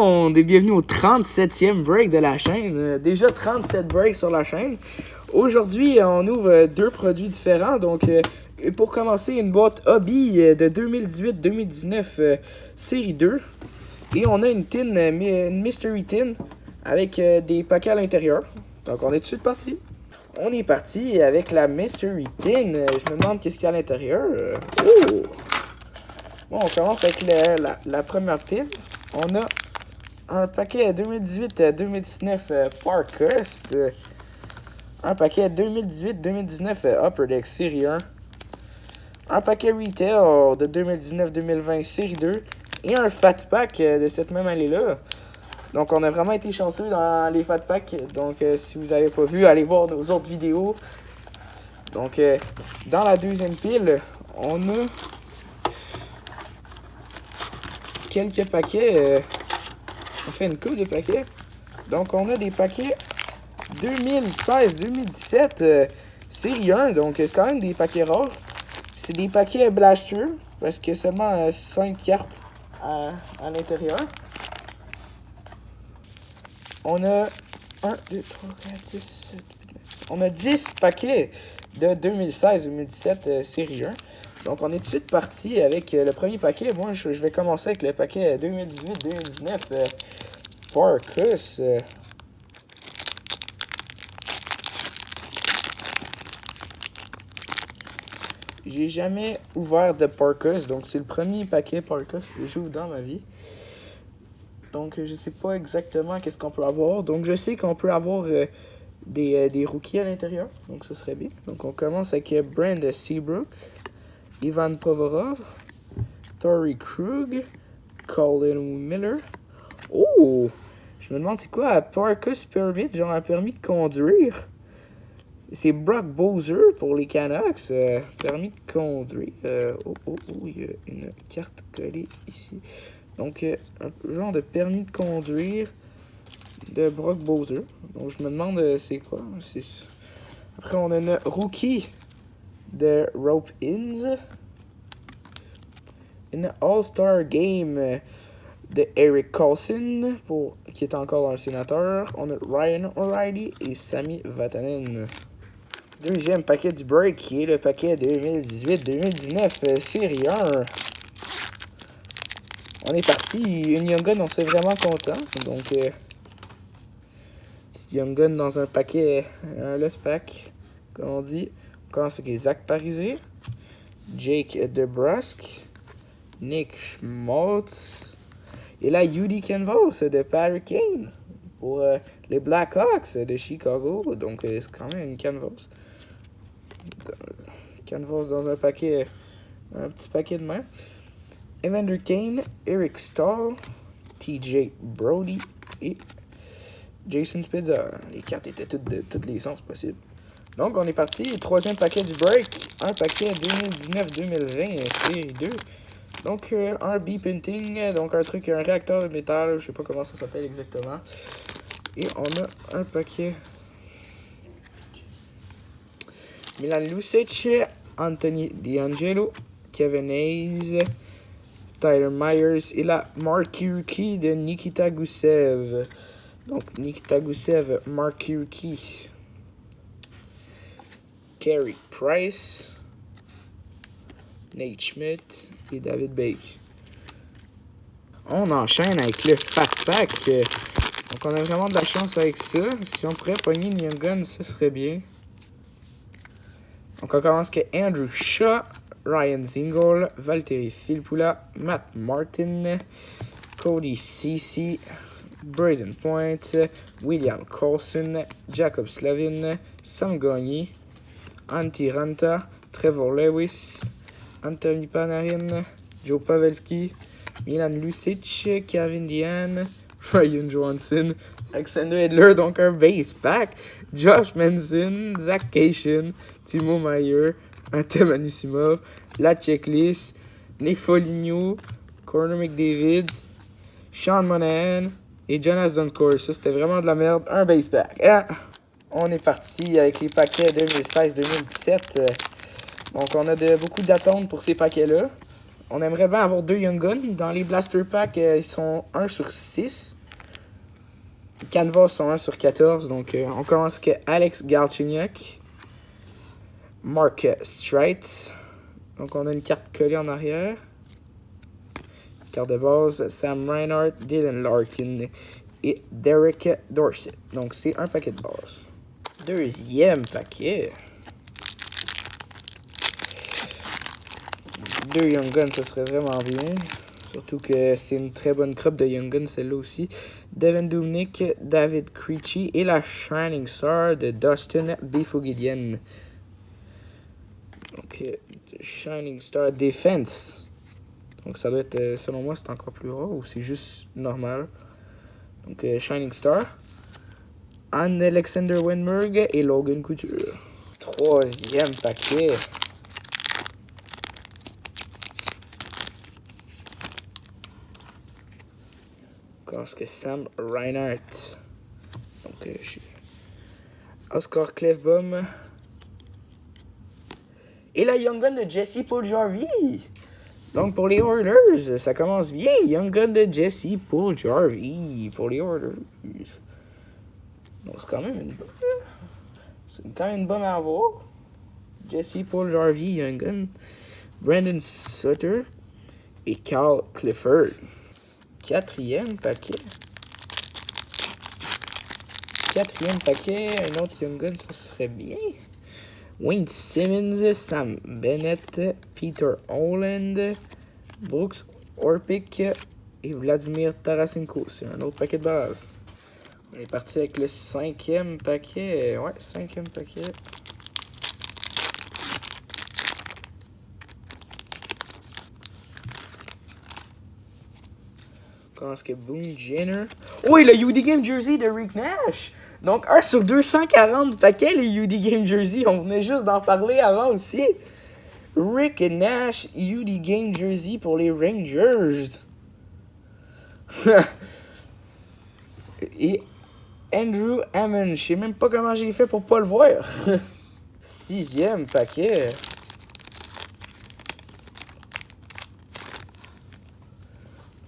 monde et bienvenue au 37e break de la chaîne. Déjà 37 breaks sur la chaîne. Aujourd'hui, on ouvre deux produits différents. Donc, pour commencer, une boîte Hobby de 2018-2019 série 2. Et on a une tin, une Mystery Tin avec des paquets à l'intérieur. Donc, on est tout de suite parti. On est parti avec la Mystery Tin. Je me demande qu'est-ce qu'il y a à l'intérieur. Oh! Bon, on commence avec la première pile. On a un paquet 2018-2019 Parkhurst. Un paquet 2018-2019 Upper Deck Série 1. Un paquet Retail de 2019-2020 Série 2. Et un Fat Pack de cette même année-là. Donc, on a vraiment été chanceux dans les Fat Packs. Donc, si vous n'avez pas vu, allez voir nos autres vidéos. Donc, dans la deuxième pile, on a quelques paquets. On fait une coupe de paquets. Donc, on a des paquets 2016-2017 série 1. Donc, c'est quand même des paquets rares. C'est des paquets Blaster. Parce qu'il y a seulement 5 cartes à l'intérieur. On a 1, 2, 3, 4, 6, 7, 8, 9. On a 10 paquets de 2016-2017 série 1. Donc, on est tout de suite parti avec le premier paquet. Moi, je vais commencer avec le paquet 2018-2019 Parkhurst. J'ai jamais ouvert de Parkhurst, donc c'est le premier paquet Parkhurst que j'ouvre dans ma vie. Donc, je sais pas exactement qu'est-ce qu'on peut avoir. Donc, je sais qu'on peut avoir des rookies à l'intérieur. Donc, ce serait bien. Donc, on commence avec Brand Seabrook, Ivan Provorov, Torrey Krug, Colin Miller. Oh! Je me demande c'est quoi à Parkhurst Pyramid, genre un permis de conduire. C'est Brock Bowser pour les Canucks. Permis de conduire. Il y a une carte collée ici. Donc, un genre de permis de conduire de Brock Bowser. Donc, je me demande c'est quoi. Après, on a une rookie de Rope Inns. Une All-Star Game de Eric Carlson, qui est encore dans le sénateur. On a Ryan O'Reilly et Sami Vatanen. Deuxième paquet du break, qui est le paquet 2018-2019 série 1. On est parti. Une Young Gun, on s'est vraiment content. Donc, Young Gun dans un paquet, un Lost Pack, comme on dit. On commence avec Zach Parisé, Jake DeBrusk, Nick Schmaltz. Et là, Yudi Canvas de Patrick Kane pour les Blackhawks de Chicago. Donc, c'est quand même une Canvas. Canvas dans un paquet, un petit paquet de main. Evander Kane, Eric Stahl, TJ Brody et Jason Spezza. Les cartes étaient toutes de tous les sens possibles. Donc, on est parti. Troisième paquet du break. Un paquet 2019-2020, série 2. Donc, un B-Painting. Donc, un réacteur de métal. Je sais pas comment ça s'appelle exactement. Et on a un paquet Milan Lucic, Anthony DiAngelo, Kevin Hayes, Tyler Myers et la Mark-Rookie de Nikita Gusev. Donc, Nikita Gusev, Mark-Rookie. Carey Price, Nate Schmidt et David Bake. On enchaîne avec le Fat Pack. Donc, on a vraiment de la chance avec ça. Si on pourrait pogner une Young Gun, ce serait bien. Donc, on commence avec Andrew Shaw, Ryan Zingle, Valtteri Filppula, Matt Martin, Cody Ceci, Braden Point, William Carlson, Jacob Slavin, Sam Gagné, Antti Ranta, Trevor Lewis, Anthony Panarin, Joe Pavelski, Milan Lucic, Kevin Diane, Ryan Johansson, Alexander Edler, donc un base pack, Josh Manson, Zach Cation, Timo Meier, Artem Anisimov, la checklist, Nick Foligno, Connor McDavid, Sean Monahan et Jonas Dunscore. Ça, c'était vraiment de la merde. Un base pack. Ah! On est parti avec les paquets 2016-2017. Donc, on a beaucoup d'attentes pour ces paquets-là. On aimerait bien avoir 2 Young Guns. Dans les Blaster Packs, ils sont 1 sur 6. Canvas sont 1 sur 14. Donc, on commence avec Alex Galchenyuk. Mark Streit. Donc, on a une carte collée en arrière. Carte de base, Sam Reinhart, Dylan Larkin et Derek Dorsett. Donc, c'est un paquet de base. Deuxième paquet. 2 Young Guns, ça serait vraiment bien. Surtout que c'est une très bonne crop de Young Guns, celle-là aussi. Devin Dubnyk, David Krejci et la Shining Star de Dustin Byfuglien. Donc, Shining Star Defense. Donc, ça doit être, selon moi, c'est encore plus rare ou c'est juste normal. Donc, Shining Star. Anne Alexander Wenberg et Logan Couture. Troisième paquet. Commence que Sam Reinhart. Donc, Oscar Klefbom. Et la Young Gun de Jesse Puljujarvi. Donc, pour les Oilers, ça commence bien. Young Gun de Jesse Puljujarvi pour les Oilers. Donc, c'est quand même une bonne à avoir. Jesse Puljujarvi, Young Gun. Brandon Sutter et Cal Clifford. Quatrième paquet, un autre Young Gun, ça serait bien. Wayne Simmons, Sam Bennett, Peter Holland, Brooks Orpik et Vladimir Tarasenko. C'est un autre paquet de base. On est parti avec le cinquième paquet. Ouais, cinquième paquet. On commence que Boone Jenner. Oui, le UD Game Jersey de Rick Nash. Donc, 1 sur 240 paquets, les UD Game Jersey. On venait juste d'en parler avant aussi. Rick Nash, UD Game Jersey pour les Rangers. Et Andrew Hammond. Je sais même pas comment j'ai fait pour pas le voir. Sixième paquet.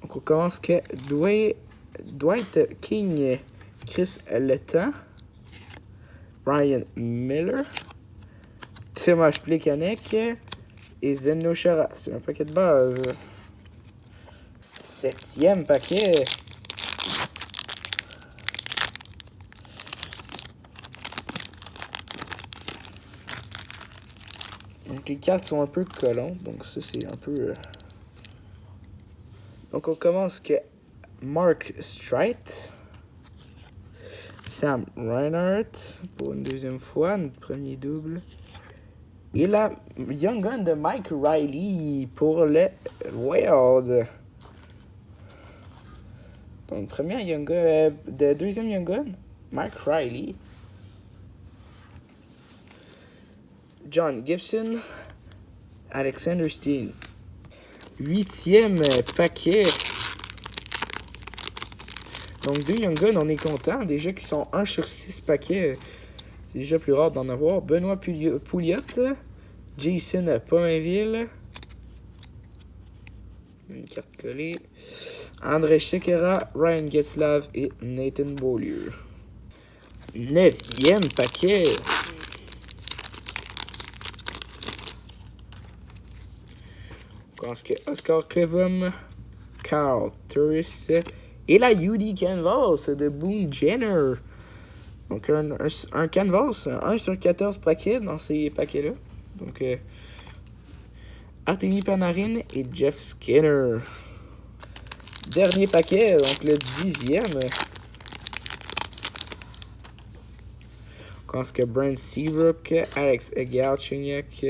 Donc, on commence que Dwight King, Chris Letang, Ryan Miller, Tomas Plekanec et Zdeno Chara. C'est un paquet de base. Septième paquet. Donc, les cartes sont un peu collantes. Donc, ça, c'est un peu... Donc, on commence que Mark Streit, Sam Reinhart pour une deuxième fois, notre premier double. Et la Young Gun de Mike Riley pour le Wild. Donc, première Young Gun, de deuxième Young Gun, Mike Riley. John Gibson, Alexander Steen. Huitième paquet. Donc, 2 Young Guns, on est content. Déjà qui sont 1 sur 6 paquets. C'est déjà plus rare d'en avoir. Benoît Pouliot, Jason Pominville. Une carte collée. André Sekera, Ryan Getzlav et Nathan Beaulieu. 9e paquet. On commence que Oscar Klefbom, Carl Turris et la UD Canvas de Boone Jenner. Donc un canvas, 1 sur 14 paquets dans ces paquets-là. Donc Artemi Panarin et Jeff Skinner. Dernier paquet, donc le 10e. On commence que Brent Seabrook, Alex Galchenyuk,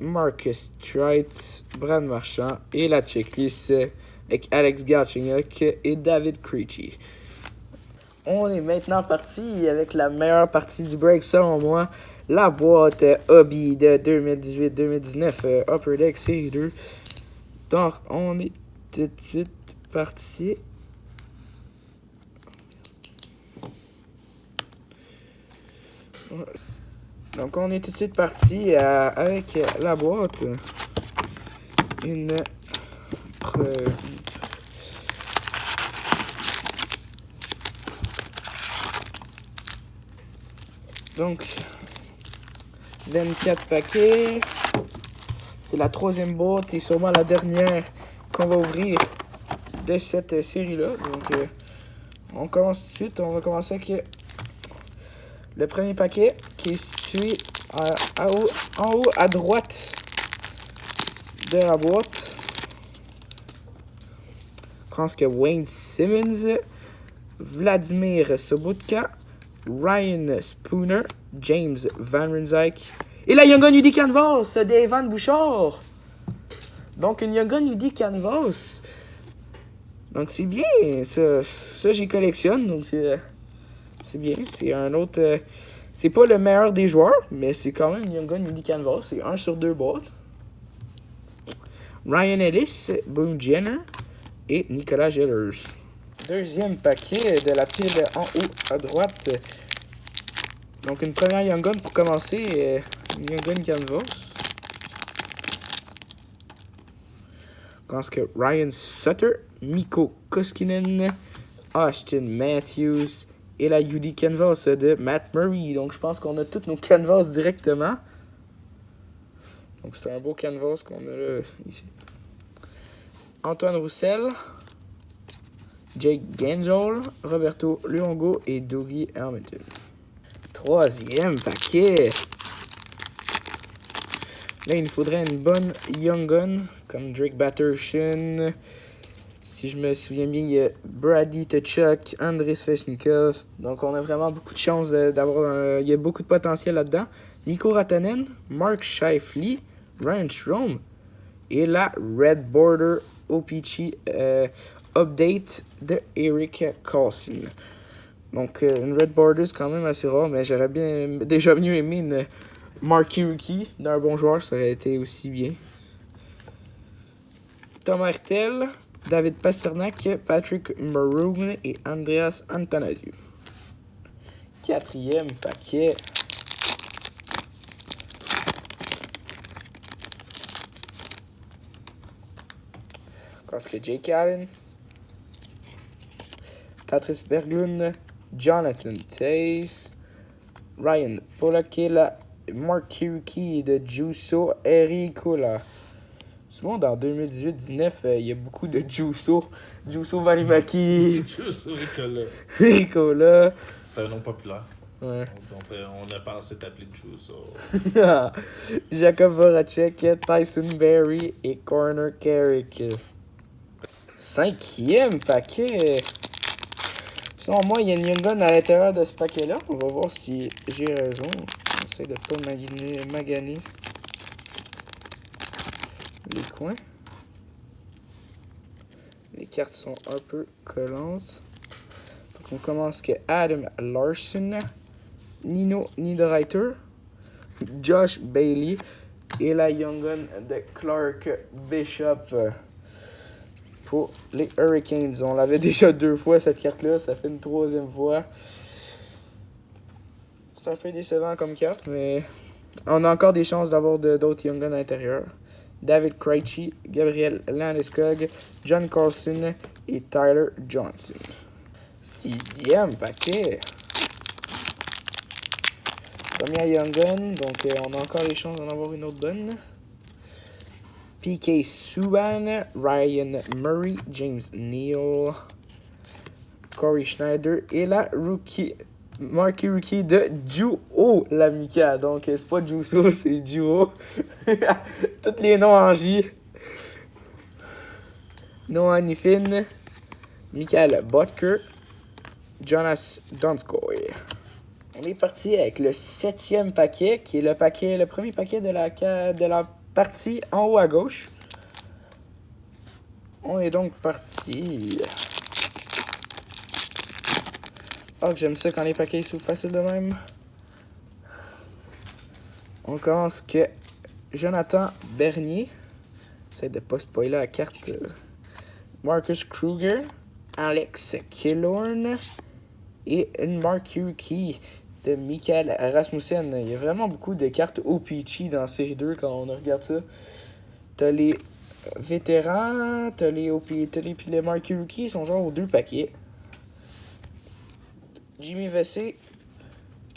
Marcus Streit, Brad Marchand et la checklist avec Alex Galchenyuk et David Krejci. On est maintenant parti avec la meilleure partie du break selon moi, la boîte Hobby de 2018-2019 Upper Deck Série 2. Donc on est tout de suite parti. Donc, on est tout de suite parti avec la boîte. Donc, 24 paquets. C'est la troisième boîte et sûrement la dernière qu'on va ouvrir de cette série-là. Donc, on commence tout de suite. On va commencer avec le premier paquet qui est situé en haut à droite de la boîte. Je pense que Wayne Simmons, Vladimir Sobotka, Ryan Spooner, James Van Riemsdyk et la Young Gun UD Canvas d'Evan Bouchard. Donc une Young Gun UD Canvas. Donc c'est bien, ça j'y collectionne, donc c'est bien. C'est un autre, c'est pas le meilleur des joueurs, mais c'est quand même une Young Gun UD Canvas. C'est 1 sur 2 boîtes. Ryan Ellis, Boone Jenner et Nicolas Gellers. Deuxième paquet de la pile en haut à droite. Donc une première Young Gun pour commencer, une Young Gun Canvas. Je pense que Ryan Sutter, Mikko Koskinen, Austin Matthews et la UD Canvas de Matt Murray. Donc je pense qu'on a toutes nos canvas directement. Donc c'est un beau canvas qu'on a là, ici. Antoine Roussel, Jake Gensel, Roberto Luongo et Dougie Hamilton. Troisième paquet. Là, il nous faudrait une bonne Young Gun, comme Drake Batterson. Si je me souviens bien, il y a Brady Tkachuk, Andrei Svechnikov. Donc, on a vraiment beaucoup de chance d'avoir... il y a beaucoup de potentiel là-dedans. Mikko Rantanen, Mark Scheifele, Ryan Strome et la Red Border OPC Update de Eric Carlson. Donc, une Red Border, c'est quand même assez rare, mais j'aurais déjà mieux aimé une Marquee Rookie d'un bon joueur, ça aurait été aussi bien. Tom Hertel, David Pasternak, Patrick Maroon et Andreas Antanasiou. Quatrième paquet. Je pense que Jake Allen, Patrice Berglund, Jonathan Toews, Ryan Polakela, Mark Rookie de Juuso Eerikola. Souvent dans 2018-19, il y a beaucoup de Juuso Valimaki. Juuso Eerikola. Eerikola. C'est un nom populaire. Ouais. On a pensé t'appeler Juuso. Jacob Voracek, Tyson Berry et Corner Carrick. Cinquième paquet. Selon moi, il y a une Young Gun à l'intérieur de ce paquet-là. On va voir si j'ai raison. J'essaie de pas maganer les coins. Les cartes sont un peu collantes. Donc on commence que Adam Larson, Nino Niederreiter, Josh Bailey et la Young Gun de Clark Bishop. Pour les Hurricanes. On l'avait déjà 2 fois cette carte-là, ça fait une 3e fois. C'est un peu décevant comme carte, mais on a encore des chances d'avoir d'autres Young Guns à l'intérieur. David Krejci, Gabriel Landeskog, John Carlson et Tyler Johnson. 6e paquet. Première Young Gun, donc on a encore les chances d'en avoir une autre bonne. PK Subban, Ryan Murray, James Neal, Corey Schneider et la Marquee Rookie de Juho Lamika. Donc c'est pas Juuso, c'est Juho. Tous les noms en J. Noah Nifin, Michael Butker, Jonas Donskoy. On est parti avec le 7e paquet, qui est le premier paquet de la partie en haut à gauche. On est donc parti. Oh, j'aime ça quand les paquets s'ouvrent facile de même. On commence que Jonathan Bernier. J'essaie de pas spoiler la carte. Marcus Kruger, Alex Killorn et une Marquee Rookie de Mikael Rasmussen. Il y a vraiment beaucoup de cartes OPC dans série 2 quand on regarde ça. T'as les vétérans, t'as les Marquee Rookie, ils sont genre aux 2 paquets. Jimmy Vesey,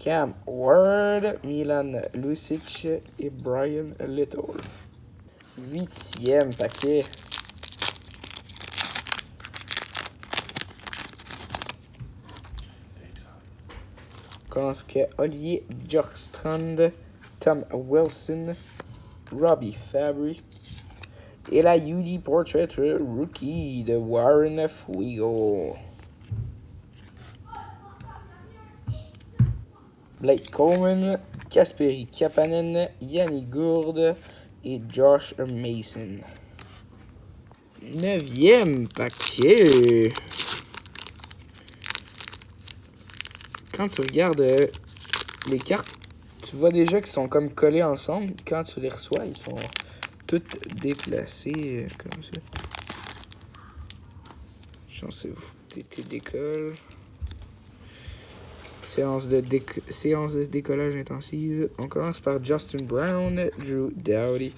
Cam Ward, Milan Lucic et Brian Little. 8e paquet. On commence avec Olivier Bjorkstrand, Tom Wilson, Robbie Fabry et la UD Portrait Rookie de Warren Fuego. Blake Coleman, Kasperi Kapanen, Yanni Gourde et Josh Mason. 9e paquet. Quand tu regardes les cartes, tu vois déjà qu'ils sont comme collés ensemble. Quand tu les reçois, ils sont toutes déplacées comme ça. Je sais vous tes décolles. Séance de décollage intensive. On commence par Justin Brown, Drew Doughty,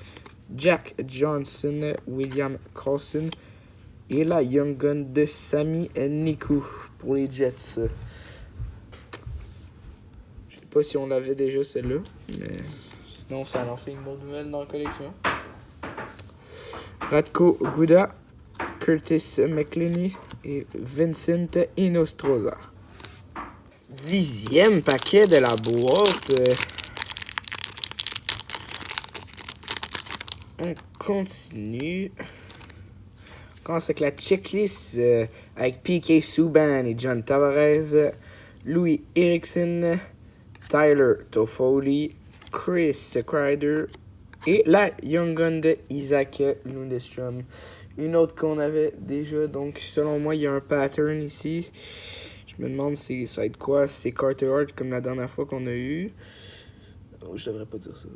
Jack Johnson, William Carlson et la Young Gun de Sami Nikou pour les Jets. Je sais pas si on l'avait déjà celle-là, mais sinon ça en fait une autre nouvelle dans la collection. Radko Guda, Curtis McClinney et Vincent Inostroza. 10e paquet de la boîte. On continue. On commence avec la checklist avec P.K. Subban et John Tavares, Louis Eriksson, Tyler Toffoli, Chris Kreider et la Young Gun de Isaac Lundestrom. Une autre qu'on avait déjà, donc selon moi il y a un pattern ici. Je me demande si ça va être quoi, si c'est Carter Hart comme la dernière fois qu'on a eu. Oh, je devrais pas dire ça.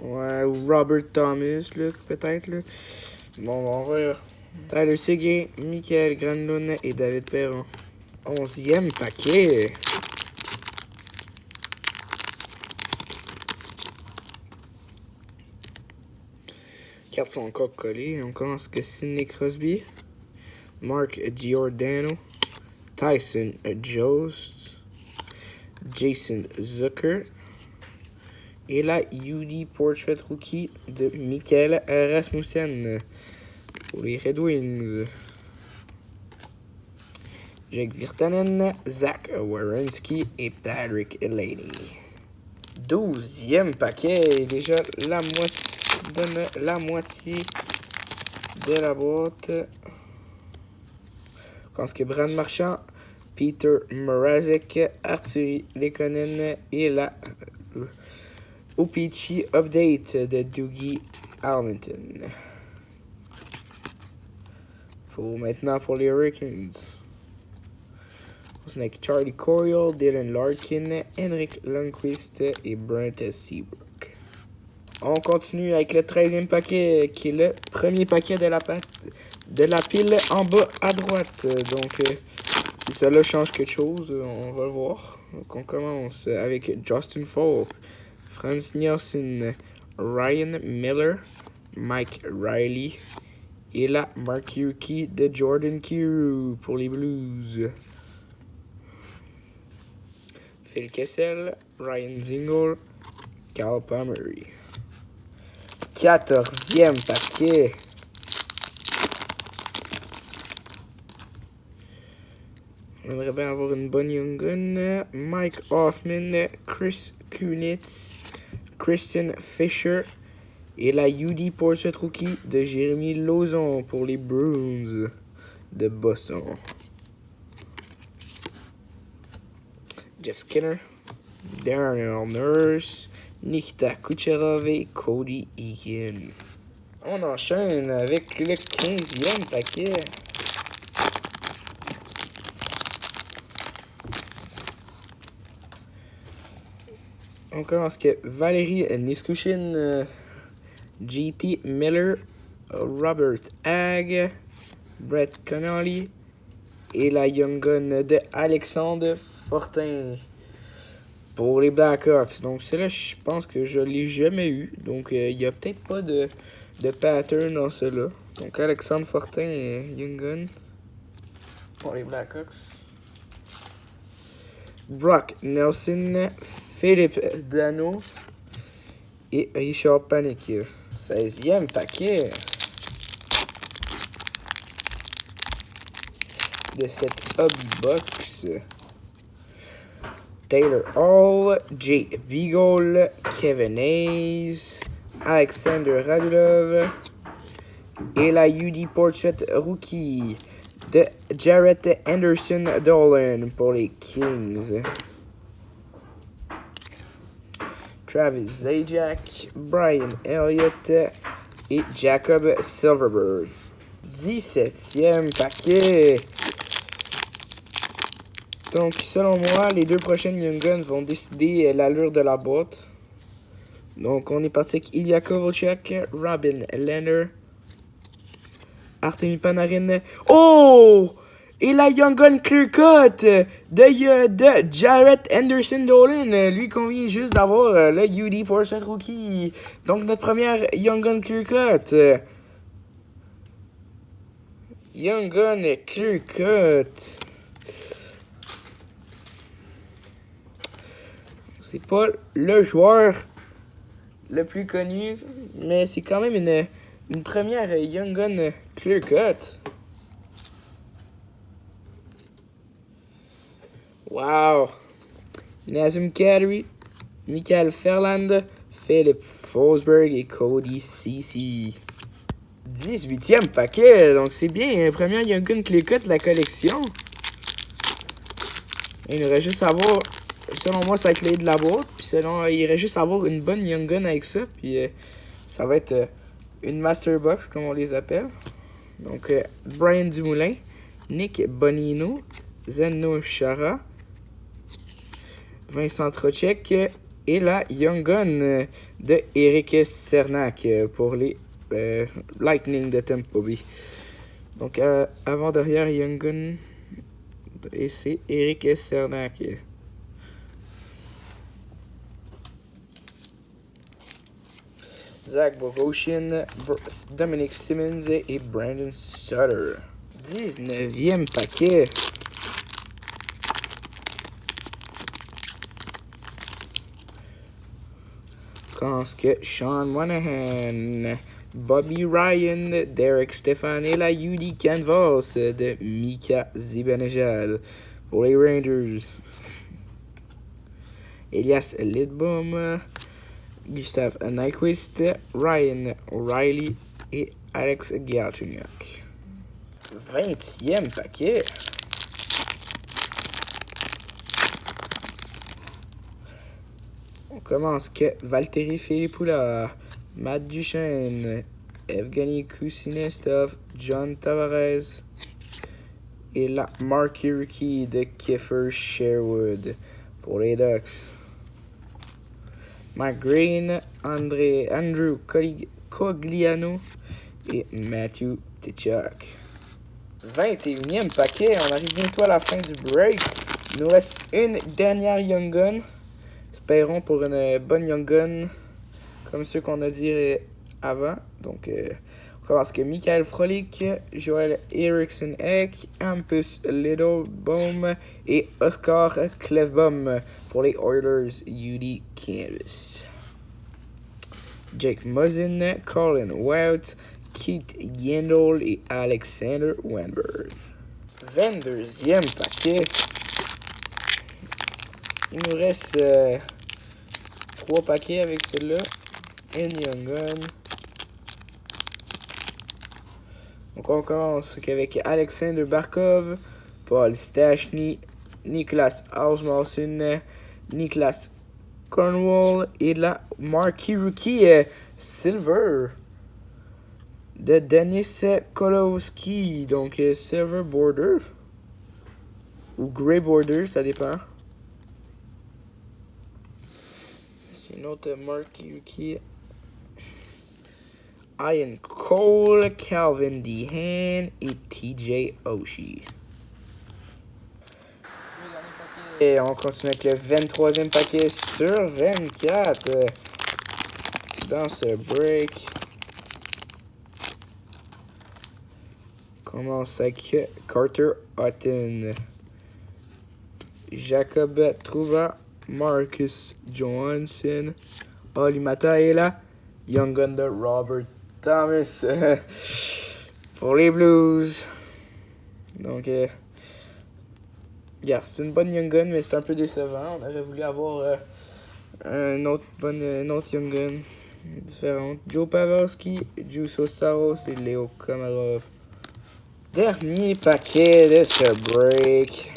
Ouais, ou Robert Thomas, là, peut-être, là. Bon, on va voir. Tyler Seguin, Michael Granlund et David Perron. 11e paquet. Cartes sont encore collées. On commence avec Sidney Crosby, Mark Giordano, Tyson Jost, Jason Zucker et la UD Portrait Rookie de Mikael Rasmussen pour les Red Wings. Jake Virtanen, Zach Werenski et Patrick Elaney. 12e paquet, déjà la moitié de la boîte. Je pense que Brad Marchand, Peter Mrazek, Arturi Lekonen et la OPC Update de Dougie Hamilton. Maintenant pour les Hurricanes. On a Charlie Coyle, Dylan Larkin, Henrik Lundqvist et Brent Seabrook. On continue avec le 13e paquet qui est le premier paquet de la pile en bas à droite. Donc, si cela change quelque chose, on va le voir. Donc, on commence avec Justin Falk, Franz Nielsen, Ryan Miller, Mike Riley et la Mark Yuki de Jordan Kyrou pour les Blues. Phil Kessel, Ryan Zingle, Carl Palmieri. 14e paquet. On aimerait bien avoir une bonne Young Gun. Mike Hoffman, Chris Kunitz, Christian Fisher et la UD Portrait Rookie de Jérémy Lauzon pour les Bruins de Boston. Jeff Skinner, Darnell Nurse, Nikita Kucherov et Cody Eakin. On enchaîne avec le 15e paquet. On commence avec Valérie Niskouchin, JT Miller, Robert Hagg, Brett Connolly et la Young Gun de Alexandre Fortin pour les Blackhawks. Donc celle-là, je pense que je l'ai jamais eu. Donc il n'y a peut-être pas de pattern dans cela. Donc Alexandre Fortin et Young Gun pour les Blackhawks. Brock Nelson, Philippe Dano et Richard Panik. 16e paquet de cette Hobby Box. Taylor Hall, Jay Beagle, Kevin Hayes, Alexander Radulov et la UD Portrait Rookie de Jarrett Anderson Dolan pour les Kings. Travis Zajac, Brian Elliott et Jacob Silverberg. 17e paquet. Donc, selon moi, les deux prochaines Young Guns vont décider l'allure de la boîte. Donc, on est parti avec Ilya Kovalchuk, Robin Lehner, Artemi Panarin. Oh! Et la Young Gun Clear Cut de Jarrett Anderson Dolan. Lui qu'on vient juste d'avoir le UD Portrait Rookie. Donc, notre première Young Gun Clear Cut. Young Gun Clear Cut. C'est pas le joueur le plus connu, mais c'est quand même une première Young Gun Clear Cut. Wow! Nazem Kadri, Michael Ferland, Philip Forsberg et Cody Ceci. 18e paquet, donc c'est bien, première Young Gun Clear Cut de la collection. Il aurait juste à avoir, selon moi, sa clé de la boîte, puis selon, il irait juste avoir une bonne Young Gun avec ça, puis ça va être une Master Box, comme on les appelle. Donc, Brian Dumoulin, Nick Bonino, Zdeno Chara, Vincent Trocheck et la Young Gun de Eric Cernak pour les Lightning de Tampa Bay. Donc, avant-derrière Young Gun, et c'est Eric Cernak. Zach Bogosian, Dominic Simmons et Brandon Sutter. 19e paquet. Que Sean Monahan, Bobby Ryan, Derek Stefan et la UD Canvas de Mika Zibanejad pour les Rangers. Elias Lidbom, Gustav Nyquist, Ryan O'Reilly et Alex Galchenyuk. 20e paquet. On commence que Valtteri Filppula, Matt Duchesne, Evgeny Kuznetsov, John Tavares et la Marquee Rookie de Kiefer Sherwood pour les Ducks. Mike Green, Andrew Cogliano et Matthew Tkachuk. 21e paquet, on arrive bientôt à la fin du break. Il nous reste une dernière Young Gun. Espérons pour une bonne Young Gun, comme ceux qu'on a dit avant. Donc, on commence avec Michael Frolik, Joel Eriksson Ek, Hampus Lidlbaum et Oscar Klefbom pour les Oilers UD Canvas. Jake Muzzin, Colin Wout, Keith Yandel et Alexander Wennberg. 22e paquet. Il nous reste 3 paquets avec celui-là. Une Young Gun. Donc on commence avec Alexander Barkov, Paul Stastny, Niklas Alsmalson, Niklas Cornwall et la Marquee Rookie Silver de Denis Kolowski. Donc Silver Border ou Grey Border, ça dépend. C'est une autre Marquee Rookie. Ian Cole, Calvin Dehan et TJ Oshie. Et on continue avec le 23e paquet sur 24 dans ce break. On commence avec Carter Hutton, Jacob Trouba, Marcus Johansson, Olli Mata est là. Young Gun de Robert Thomas pour les Blues. Donc, c'est une bonne Young Gun, mais c'est un peu décevant. On aurait voulu avoir une autre Young Gun différente. Joe Pavelski, Juuso Saros et Leo Komarov. Dernier paquet de ce break.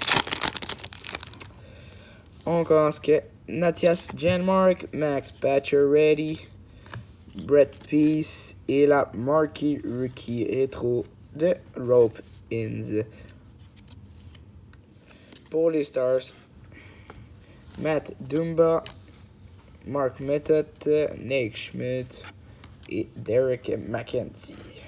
On commence que Nathias Janmark, Max Pacioretty, Brett Peace et la Marquee Rookie Retro de Rope Inns. Pour les Stars, Matt Dumba, Mark Method, Nate Schmidt et Derek McKenzie.